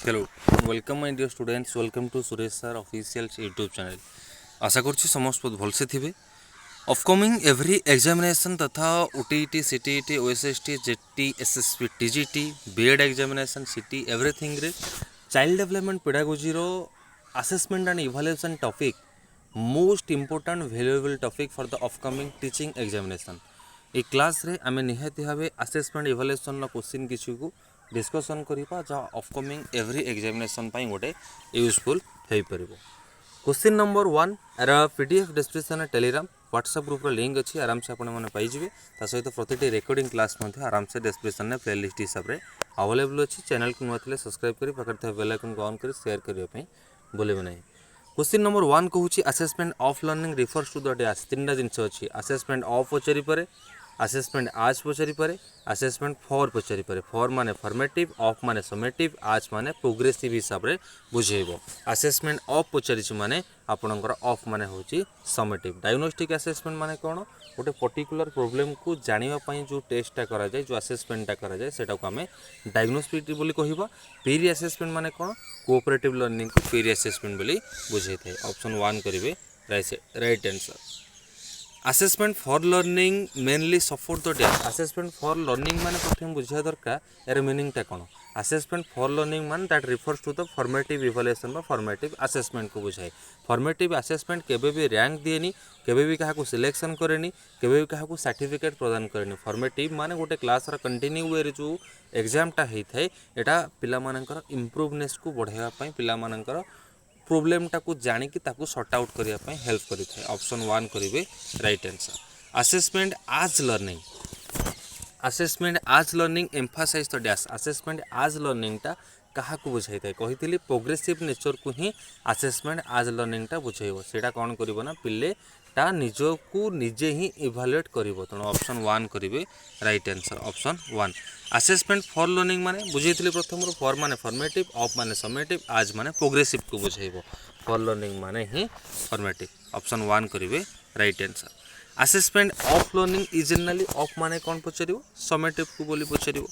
Hello welcome my dear students welcome to Suresh sir official YouTube channel. आशा करुँच समस्त बहुत भलसे थे। अपकमिंग एवरी एग्जामिनेशन तथा OTET CTET OSST JT SSP TGT BEd examination CT everything रे चाइल्ड डेवलपमेंट पेडागोजी रो assessment and evaluation topic most important valuable topic for the upcoming teaching examination. ए क्लास रे आमे निहाती भावे असेसमेंट इवैल्यूएशन क्वेश्चन किसी को discussion करिपा जहाँ upcoming every examination पाई गोटे यूजफुल हो पार। क्वेश्चन नंबर 1 यार PDF description Telegram WhatsApp group link अच्छी आराम से आपजे सहित प्रति रेकर्डिंग क्लास आराम से डिस्क्रिप्शन में प्लेलिस्ट हिसाब से अवेलेबल अच्छी। चैनल को नुआ सब्सक्राइब कर पाखे बेल आइकन को ऑन कर शेयर करने बोलेबे नहीं। क्वेश्चन नंबर 1 कहूँ assessment of learning refers to the dash तीन जिनस अच्छी असेसमेंट ऑफ पचारि पारे असेसमेंट आज पचारि पारे असेसमेंट फॉर पचारि पारे। फॉर माने फॉर्मेटिव ऑफ माने समेटिव आज माने प्रोग्रेसिव हिसाब से बुझेब। असेसमेंट ऑफ पचारि माने आपणकर ऑफ माने होची समेटिव। डायग्नोस्टिक असेसमेंट माने कौन गोटे पर्टिकुलर प्रोब्लेम को जानापी जो टेस्टा करा जाए जो असेसमेंटा करा जाए सेटा को आम डायग्नोस्टिक बोली कहबा। पेरी असेसमेंट माने कौन कोऑपरेटिव लर्निंग को पेरी असेसमेंट बोली बुझे थे। ऑप्शन 1 करेंगे right answer. Assessment for learning mainly support the dash assessment for learning माने प्रथम बुझा दरकार यार मीनिंगटा कौन। असेसमेंट फॉर लर्निंग मान that refers to the formative evaluation बा फॉर्मेटिव असेसमेंट को बुझाए। फॉर्मेटिव असेसमेंट केबे भी रैंक दिएनी केबे भी क्या सिलेक्शन करेनी केबे भी क्या सर्टिफिकेट प्रदान करेनी। फॉर्मेटिव माने गोटे क्लास कंटिन्यू वे जो एग्जामटा होता है यहाँ पिलामानकर इम्प्रूवनेस को बढ़ावा पिला प्रोब्लेमटा को जानिकी ताकू सॉर्ट आउट करने हेल्प करें। ऑप्शन 1 करेंगे राइट आंसर। असेसमेंट आज लर्निंग असेसमेंट आज learning emphasise the dash assessment आज लर्निंगटा क्या बुझाई था कही प्रोग्रेसिव नेचर को ही असेसमेंट आज लर्निंगटा बुझेब। सेटा कौन करना पिलेटा निजको निजे ही इभालुएट कर। तेणु ऑप्शन 1 करेंगे right answer. Option 1 assessment for learning माने बुझे प्रथम फॉर माने फॉर्मेटिव ऑफ माने समेटिव आज माने प्रोग्रेसिव को बुझेब। फॉर लर्निंग माने ही फॉर्मेटिव। ऑप्शन 1 करेंगे right answer. Assessment of learning is generally of माने कौन पचार समेटिव को बोली पचार।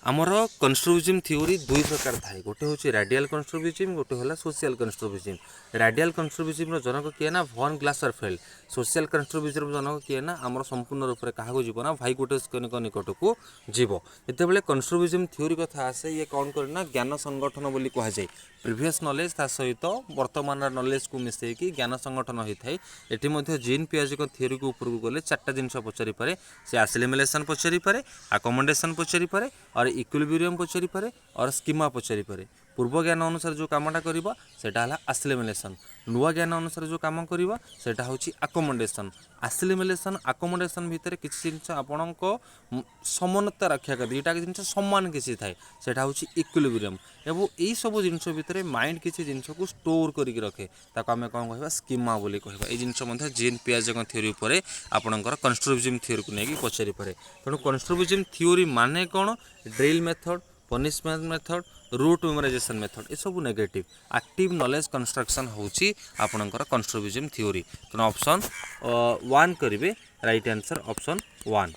आमर कंस्ट्रक्टिविज्म थ्योरी दुई प्रकार थाए गोटे हूँ रेडियल कंस्ट्रक्टिविज्म गोटे है सोशल कंस्ट्रक्टिविज्म। रेडियल कंस्ट्रक्टिविज्म जनक किए ना वॉन ग्लासरफेल्ड। सोशल कंस्ट्रक्टिविज्म जनक किए ना आमर संपूर्ण रूप से क्या जीव ना भाइगोटेस्कनिक निकट को जीव। जितेबाला कंस्ट्रक्टिविज्म थ्योरी कथा आसे ये कौन करना ज्ञान संगठन बोली कहुए। प्रिवियस नॉलेज ता सहित वर्तमान नॉलेज को मिसेकी ज्ञान संगठन होता है। ये जीन पियाजी थ्योरी को ऊपर को गले 4टा जिनस पचारि पारे से एसिमिलेशन पचारि पारे अकोमोडेशन पचारि पारे और इक्विलिब्रियम पचारि पारे और स्कीमा पचारि पारे। पूर्व ज्ञान अनुसार जो कामटा करिबा सेटा हला एसिमिलेशन। नुआ ज्ञान अनुसार जो काम करिबा सेटा होची अकोमोडेशन। एसिमिलेशन अकोमोडेशन भितर किछि जिनस आपणको समानता रक्षा कर दुईटा जिनस समान किछि थाए सेटा होची इक्विलिब्रियम। एवं यही सब जिनस भितर माइंड किछि जिनस को स्टोर करिक रखे ताको आमे कोन कहबा स्कीमा बोली कहबा। ए जिनस मध्ये जीन पियाजे थ्योरी ऊपर आपणकर कंस्ट्रक्टिविज्म थ्योरी को नेकी पचारि पारे। तेणु कंस्ट्रक्टिविज्म थ्योरी माने कोन drill method punishment method rote memorization method ये सब नेगेटिव। एक्टिव नॉलेज कंस्ट्रक्शन होची आपणकर कंस्ट्रक्टिविज्म थ्योरी। तेणु ऑप्शन 1 करेंगे right answer. Option 1।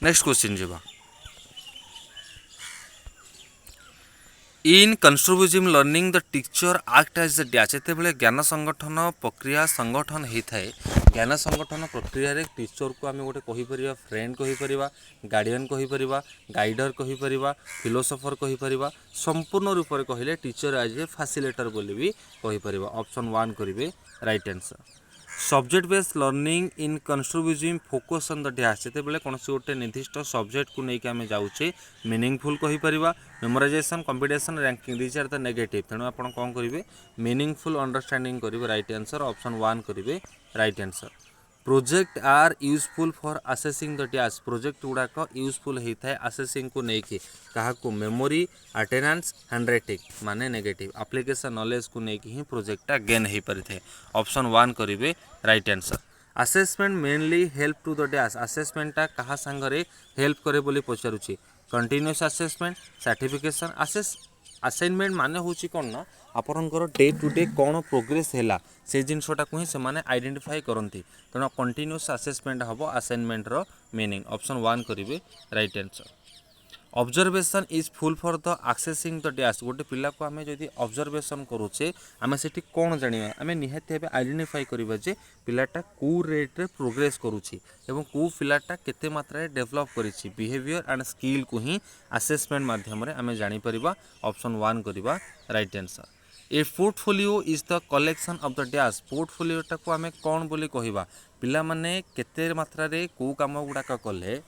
Next question जीवा। In constructivism learning the teacher act as the dash जितेबाला ज्ञान संगठन प्रक्रिया संगठन होता है ज्ञान संगठन प्रक्रिया रे टीचर को आम गोटे कहीपर फ्रेंड कहीपर गार्डियन कहीपर गाइडर कहीपर फिलोसोफर कहीपर संपूर्ण रूप से कहले टीचर एज ए फैसिलिटेटर बोली भी कहीपर। ऑप्शन 1 करेंगे right answer. Subject based learning in constructivism focus on the dash जितेबाला कौन गोटे निर्दिष्ट सब्जेक्ट को लेकिन आम जाऊे मीनिंगफुल कहीपर memorization competition ranking these are the negative. तेणु आप कौन करेंगे मीनिंगफुल अंडरस्टैंडिंग करेंगे राइट आंसर। ऑप्शन 1 करेंगे right answer. Project are useful for assessing the dash project गुड़ाक यूजफुल होता है असेसिंग को लेकिन क्या मेमोरी अटेंडेंस हैंडराइटिंग माने नेगेटिव एप्लिकेशन नॉलेज को लेकिन ही प्रोजेक्टा गेन हो पारि थे। ऑप्शन 1 करेंगे right answer. Assessment mainly help to the dash असेसमेंटा क्या सांगरे हेल्प करे बोली पचारुची कंटिन्यूअस असेसमेंट सर्टिफिकेशन असाइनमेंट माने होची कौन ना आपनकर डे टू डे कौन प्रोग्रेस है से जिनसटा को ही से आइडेंटिफाई करती। तेणु कंटिन्यूअस असेसमेंट हम असाइनमेंट मीनिंग। ऑप्शन 1 करेंगे right answer. Observation is full for the accessing the dash गोटे पिला को आम जब ऑब्जर्वेशन करुचे आम से कौन जाना आम निहाती भाव आइडेंटिफाई करवा जे पिलाटा कौ रेट्रे प्रोग्रेस करुच्ची एवं कौ पिलाटा केते मात्रा डेभलप करिछि बिहेवियर एंड स्किल को ही असेसमेंट माध्यम आम जापर ऑप्शन 1 करवा right answer. A portfolio is the collection of the dash पोर्टफोलियोटा को आम कौन बोली कहवा पिला माने केते मात्रा रे को काम गुड़ाक कले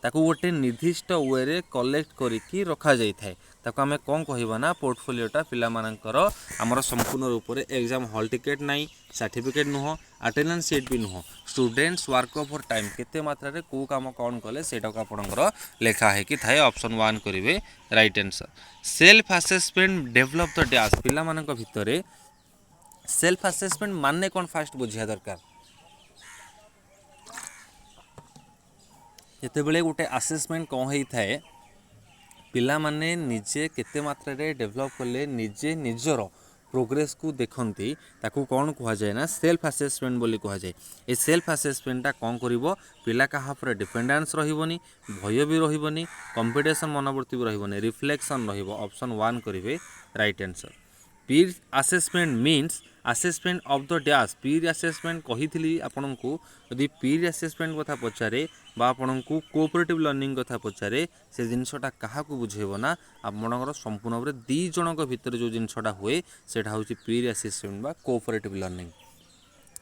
ताकू गोटे निर्दिष्ट वे रे कलेक्ट करिकी रखा जाई थाए ताकू आमे कौन कहबा ना पोर्टफोलियोटा पिला मानकर आमर संपूर्ण रूप से एग्जाम हॉल टिकेट नाई सर्टिफिकेट नुह अटेंडेंस सीट भी नुह स्टूडेंट्स वर्क ओवर टाइम केते मात्रा रे को काम कौन कले सेटा को आपनकर लेखा है कि थाए ऑप्शन 1 करिवे right answer. Self assessment develop the dash पिला मानक भितरे सेल्फ असेसमेंट माने कौन फास्ट बुझिया दरकार जितेबले गोटे आसेसमेंट कौन होता है पिला माने निजे केते मात्रा रे डेवलप कले निजे निजर प्रोग्रेस को देखती ताकू कौन कह जाए ना सेल्फ असेसमेंट बोली कह जाए। ये सेल्फ असेसमेंटा कौन करिवो पिला कहा पर डिपेंडेंस रहिबोनी भय भी रहिबोनी कंपटीशन मनोवृत्ति भी रहिबोनी रिफ्लेक्शन रहिबो ऑप्शन 1 करिवे right answer. Pir assessment means assessment of the dash Pir assessment कही आपण को यदि पीर असेसमेंट कथा पचारे बा आपण को कोऑपरेटिव लर्निंग कथा पचारे से जिनसटा क्या बुझेब ना आपणकर संपूर्ण भाव दी जनक भितर जो जिनसटा हुए सेटा हूँ पीर असेसमेंट बा कोऑपरेटिव लर्निंग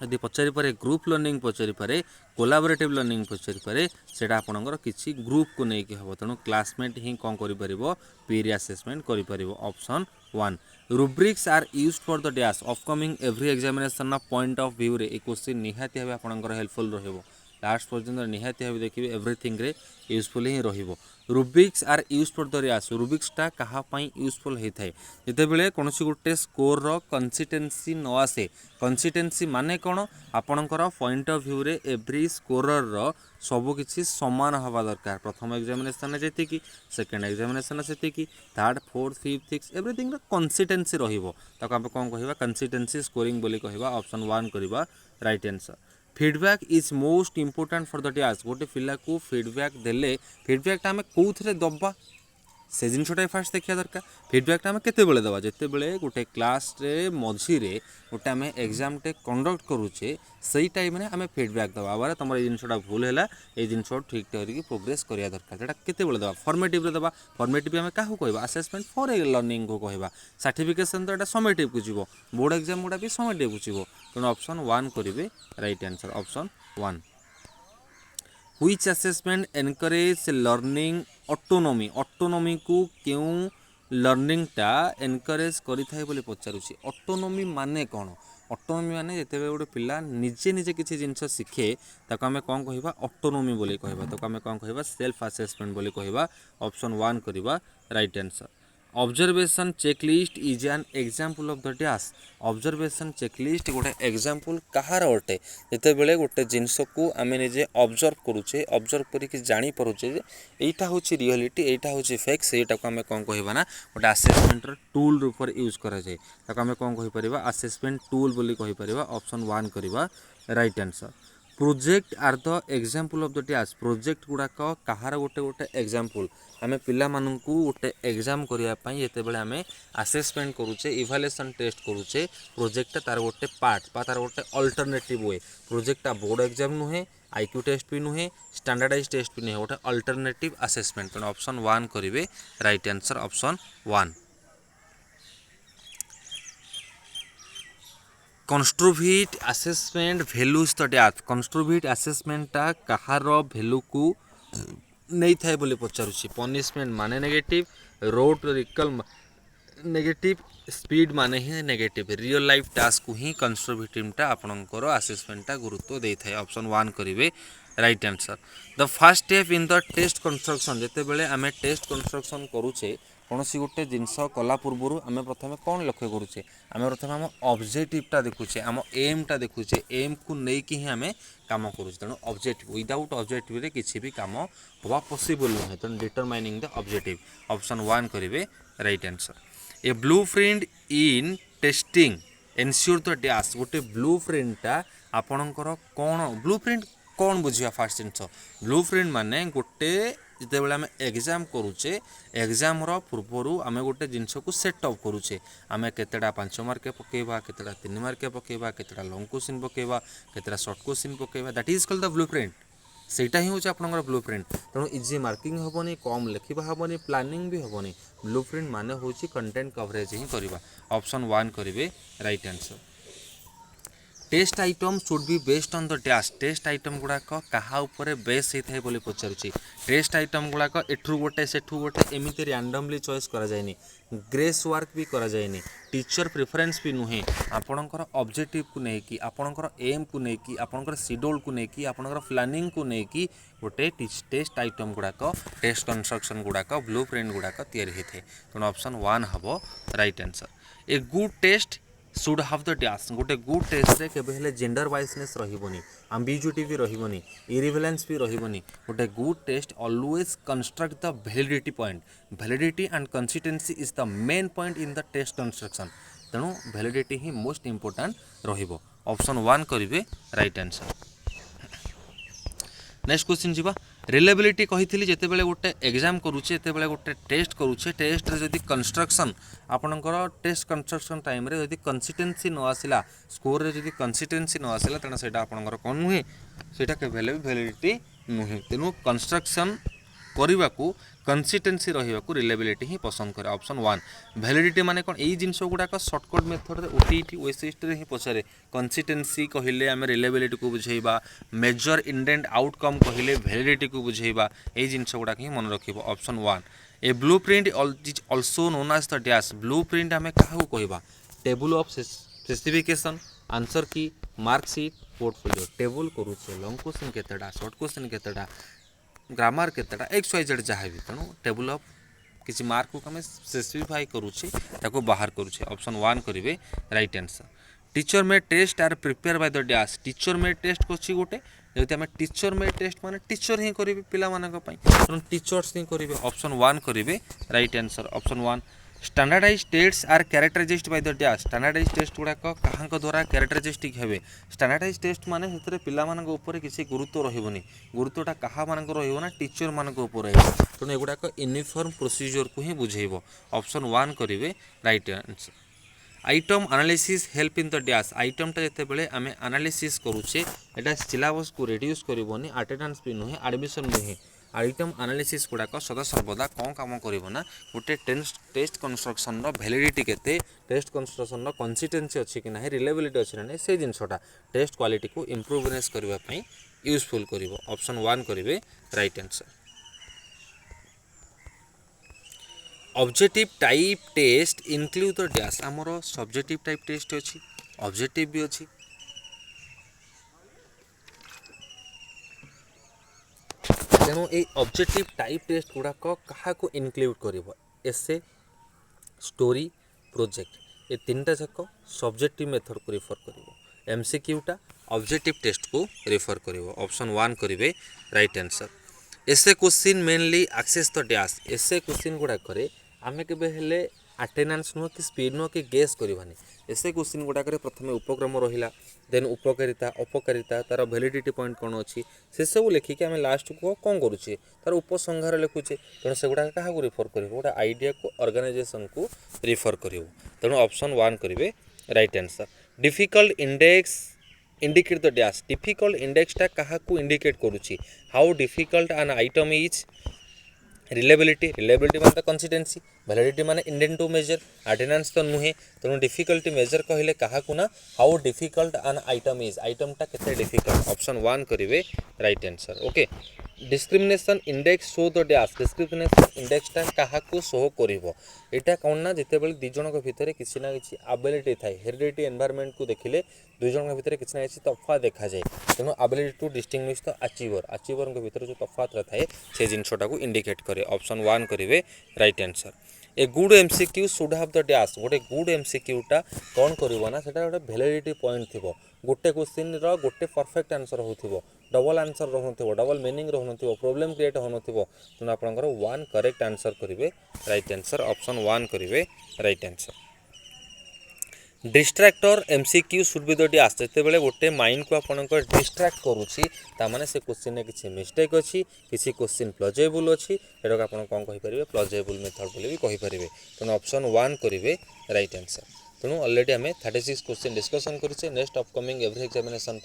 यदि पचारि पारे ग्रुप लर्निंग पचारि पारे कोलाबोरेटिव लर्निंग पचारि पारे सेटा आपणकर किसी ग्रुप को लेकिन हम तेणु क्लासमेट ही कौन कर पीर असेसमेंट कर option 1। Rubrics are used for the dash upcoming every examination point of view रे क्वेश्चन निहाती भाव आपणकर हेल्पफुल रहिबो लास्ट पर्यंत निहाती भाव देखिए एवरीथिंग रे यूजफुल ही रहिबो। Rubrics are use for the dash रुब्रिक्सटा कहा पई यूजफुल होता है जितेबले कौन गोटे स्कोर रो कंसिस्टेंसी न आसे कंसिस्टेंसी माने कौन आपणकर पॉइंट ऑफ व्यू रे एवरी स्कोरर रो सबकि सामान हवा दरकार प्रथम एग्जामिनेशन जी सेकेंड एग्जामिनेशन से third fourth fifth six everything consistency रहिबो ताको आम कौन कहवा कंसिस्टेंसी स्कोरिंग बोली कहवा ऑप्शन 1 करवा right answer. Feedback is most important for the dash गोटे पिला को फीडबैक देले फीडबैकटा आम कौन दबा से जिनटा फास्ट देखा दरकार फीडबैकटा आम केते दबा जिते बड़े गोटे क्लास रे मझी रे गोटे आम एग्जाम टे कंडक्ट करुचे सही टाइम रे आम फीडबैक दबा बारे तुम ये जिनटा भूल है ये जिन ठीक करके प्रोग्रेस करा दरकार सेटा केते दबा फॉर्मेटिव दबा फॉर्मेटिव आम क्या कहवा असेसमेंट फॉर ए लर्निंग को कहवा सर्टिफिकेशन तो यहाँ समेटिव को जीव बोर्ड एग्जाम गुड़ा भी समेटिव को जीव तेणु ऑप्शन 1 करेंगे right answer option 1। Which assessment encourage learning autonomy autonomy को क्यों लर्निंगटा एनकरेज करिथाय बोली पचारुछि ऑटोनॉमी माने कौन ऑटोनॉमी माने जेतेबे गोटे पिला निजे निजे किसी जिनस शिखे ताको आमे कौन कहवा ऑटोनॉमी बोली कहवा ताको आमे कौन कहवा सेल्फ असेसमेंट बोली कहवा ऑप्शन 1 करवा right answer. Observation checklist is an example of the dash observation checklist गोटे एग्जांपल कहार अटे जिते बड़े गोटे जिनस को आम निजे ऑब्जर्व करुचे ऑब्जर्व करके जानी पारुचे एटा हूँ रियलिटी एटा हूँ फेक सेटा को आम कौन कहवा ना गोटे असेसमेंट टूल रूप यूज करा जाए ताको आम कौन कहि परिबा असेसमेंट टूल बोली कहि परिबा ऑप्शन 1 करवा right answer. Project are the example of the dash project गुड़ाक कहार गोटे गोटे एग्जांपल आम पिला मानू गोटे एग्जाम करने जितेबाला आम असेसमेंट करुचे इभालुएशन टेस्ट करुचे प्रोजेक्ट तार गोटे पार्ट बा तार गोटे अल्टरनेटिव वे प्रोजेक्टा बोर्ड एग्जाम नुहे आईक्यू टेस्ट भी नुहे स्टैंडर्डाइज टेस्ट भी नुहे गोटे अल्टरनेटिव असेसमेंट तेणु ऑप्शन 1 करेंगे right answer option 1। Constructive assessment values the dash constructive असेसमेंटा कहार भैल्यू को नहीं थाए बोली पचारुछि पनिशमेंट माने negative rote recall negative speed माने ही नेगेटिव रियल लाइफ टास्क को ही कंस्ट्रोविटिवटा आपणकर असेसमेंटा गुरुत्व दे थाए ऑप्शन 1 करेंगे right answer. The first step in the test construction जिते बड़े आम टेस्ट कंस्ट्रक्शन करुचे कौन सी गोटे जिनस कला पूर्व आम प्रथम कौन लक्ष्य करुचे आम प्रथम आम ऑब्जेक्टिवटा देखुचे आम एमटा देखुचे एम को लेकिन ही आम काम करुचे तेणु ऑब्जेक्टिव विदाउट ऑब्जेक्टिव रे किसी भी काम हवा पॉसिबल नुहे तेणु डिटरमाइनिंग द ऑब्जेक्टिव ऑप्शन 1 करेंगे right answer. A blue print in testing ensure the dash गोटे ब्लू प्रिंटा आपणकर कौन ब्लू प्रिंट कौन बुझा फास्ट जिनस ब्लू प्रिंट माने गोटे जितेबाला आम एग्जाम करुचे एग्जाम पूर्वर आम गोटे जिनस को सेटअप करुचे आम केतेटा 5 मार्क पकेबा केतेटा 3 मार्क पकेबा केतेटा लॉन्ग क्वेश्चन पकेबा केतेटा शॉर्ट क्वेश्चन पकेबा that is called the blueprint सेटा ही होचे आपनकर ब्लूप्रिंट तेणु इजी मार्किंग हेबनी कम लेखिबा हेबनी प्लानिंग भी हेबनी ब्लूप्रिंट माने होची कंटेंट कवरेज ही करबा ऑप्शन 1 करिवे right answer test item should be based on the dash test item गुड़ाक क्या बेस होता है बोली पचारुची टेस्ट आइटम गुड़ाक एठू गोटे सेठू गोटे एमती रैंडमली चॉइस करा जाएनी ग्रेस वर्क भी करा जाएनी टीचर प्रिफरेंस भी नुहे आपणकर ऑब्जेक्टिव को लेकिन आपणकर एम को लेकिन आपणकर शेड्यूल को लेकिन आपणकर प्लानिंग को लेकिन गोटे टेस्ट आइटम गुड़ाक टेस्ट कंस्ट्रक्शन गुड़ाक ब्लू प्रिंट गुड़ाक तैयारी होता है तेणु ऑप्शन 1 हम right answer a good test should have the dash गोटे गुड टेस्ट रे केबे हेले जेंडर वाइजनेस रहिबोनी एम्बिग्युइटी भी रहिबोनी इरिवेलेंस भी रहिबोनी गोटे good test always construct the validity point validity and consistency is the main point in the test construction तेणु validity ही मोस्ट इंपोर्टेंट रहिबो ऑप्शन 1 करिवे राइट आंसर नेक्स्ट क्वेश्चन जीवा रिलेबिलिटी कही जिते बड़े गोटे एग्जाम करुचे जिते गोटे टेस्ट करुचे टेस्ट रे जदि कंस्ट्रक्शन आपणकर टेस्ट कंस्ट्रक्शन टाइम रे जदि कंसिस्टेंसी न आसिला स्कोर रे जदि कंसिस्टेंसी न आसिला तेना सेटा आपणकर कोन नुहे सेटा केबेले वैलिडिटी नुहे तेनु कंस्ट्रक्शन करने को कंसिस्टेंसी रहा रिलेबिलिटी ही पसंद करे ऑप्शन 1 वैलिडिटी माने कौन यही जिनस गुड़ाक सर्टकट मेथड रे ओटीटी ओएसएसटी रे ही पचारे कंसिस्टेंसी कहले आम रिलेबिलिटी को बुझेबा मेजर इंडेंट आउटकम कहले वैलिडिटी को बुझेबा यही जिनस गुड़ाक ही मन रखिबो option 1 a blueprint is also known as the dash blueprint आम क्या कहबा table of specification answer key marksheet portfolio table करूचे लॉन्ग क्वेश्चन केतेटा शॉर्ट क्वेश्चन केतेटा ग्रामर केतेटा XYZ जहाँ भी तेणु टेबल ऑफ किसी मार्क को आम स्पेसिफाई करुचे ताको बाहर करुचे ऑप्शन 1 करेंगे right answer teacher made test are prepare by the dash teacher made test कछि गोटे जदि आम टीचर मे टेस्ट माने टीचर ही करेंगे पिला मानक पई तेणु टीचर्स ही करेंगे ऑप्शन 1 करेंगे right answer option 1 standardize test are characterized by the dash standardize test गुड़ाक क्या द्वारा कैरेक्टराइजिस्टिक हेबे स्टैंडर्डाइज टेस्ट माने हेतरे पिला मानक ऊपर किसी गुरुत्व रहिबोनी गुरुत्वटा कहा मानक रहिबो ना टीचर मानक ऊपर रहिबो तेणु एगुड़ाक यूनिफॉर्म प्रोसीजर को ही बुझेइबो ऑप्शन 1 करेंगे right answer item analysis help in the dash आइटमटा जितेबाला आम एनालिसिस करुचे एटा सिलेबस को रिड्यूस करबोनी अटेंडेंस भी नुहे एडमिशन नुहे आइटम एनालिसिस गुड़ाक सदा सर्वदा कौन काम करना गोटे टेस्ट कंस्ट्रक्शन वैलिडिटी केते टेस्ट कंस्ट्रक्शन कंसिस्टेंसी अच्छी कि ना रिलेबिलिटी अच्छी ना से जिनसटा टेस्ट क्वालिटी को इम्प्रूवनेस करने यूजफुल कर ऑप्शन 1 करेंगे right answer objective type test include the dash आमर सब्जेक्टिव टाइप टेस्ट अच्छी ऑब्जेक्टिव भी अच्छी तेणु ये ऑब्जेक्टिव टाइप टेस्ट गुड़ाक क्या इनक्लूड कर एसे स्टोरी प्रोजेक्ट ये 3टा जाक सब्जेक्टिव मेथड को रिफर कर एमसीक्यूटा ऑब्जेक्टिव टेस्ट को रिफर कर ऑप्शन 1 करेंगे right answer essay question mainly access the dash essay question गुड़ाक आम के अटेंडेंस नुह कि स्पीड नुह कि गेस करवानी एसे क्वेश्चन गुड़ाक प्रथम उपक्रम रहा देन उपकारिता अपकारिता तार वैलिडिटी पॉइंट कौन अच्छी से सब लिखिक आम लास्ट को कौन करुचे तार उपसंहार लिखुचे तेणु से गुड़ा क्या रिफर कर गोटे आइडिया को ऑर्गेनाइजेशन को रिफर कर तेणु ऑप्शन 1 करेंगे right answer difficult index indicate the dash difficult इंडेक्सटा क्या इंडिकेट करुच्ची how difficult an item is reliability माने कंसिस्टेंसी वैलिडिटी माने इंडेंट टू मेजर अटेंडेंस तो नुहे तेणु डिफिकल्टी मेजर कहले क्या ना how difficult an item is आइटमटा केते डिफिकल्ट ऑप्शन 1 करेंगे right answer okay discrimination index show the dash discrimination इंडेक्सटा क्या शो करिवो एटा कौन ना जिते बेले दुई जन भितर किसी ना किसी एबिलिटी थाए हेरिडिटी एनवायरनमेंट को देखिले दुई जन भितर किसी ना किसी तफात देखा जाए तेणु ability to distinguish the achiever भितर जो तफात थाए से जिनसटा को इंडिकेट करे ऑप्शन 1 करेंगे right answer a good MCQ should have the dash गोटे गुड एमसीक्यूटा कौन करना से गोटे वैलिडिटी पॉइंट थी गोटे क्वेश्चन गोटे परफेक्ट आंसर हो डबल आंसर रहू डबल मीनिंग रहू प्रोब्लेम क्रिएट हो तेणु आपंकर 1 करेक्ट आंसर करेंगे राइट आंसर ऑप्शन 1 करेंगे right answer distractor MCQ should be दी आस जिते गोटे माइंड को आपंकर डिस्ट्राक्ट करुच्ची ताने से क्वेश्चन किसी मिस्टेक अच्छी किसी क्वेश्चन प्लजेबल अच्छी एटा आप कौन कहींपर प्लजेबल मेथड बोली भी कहींपर तेणु ऑप्शन 1 करेंगे राइट आंसर। तेणु ऑलरेडी आम 36 क्वेश्चन डिस्कसन करें नेक्स्ट अपकमिंग एवरी एग्जामिनेशन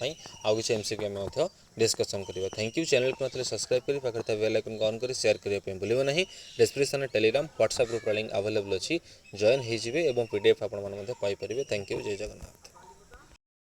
आउ किसी एमसीक्यू आम डिस्कसन करवा। थैंक यू चैनल को मतलब सब्सक्राइब करी पाखे बेल आइकन को ऑन कर शेयर करने भूलिए ना। Description Telegram WhatsApp group link available अच्छी जॉइन होइजिबे एवं पीडीएफ आपण माने पाइपर। थैंक यू जय जगन्नाथ।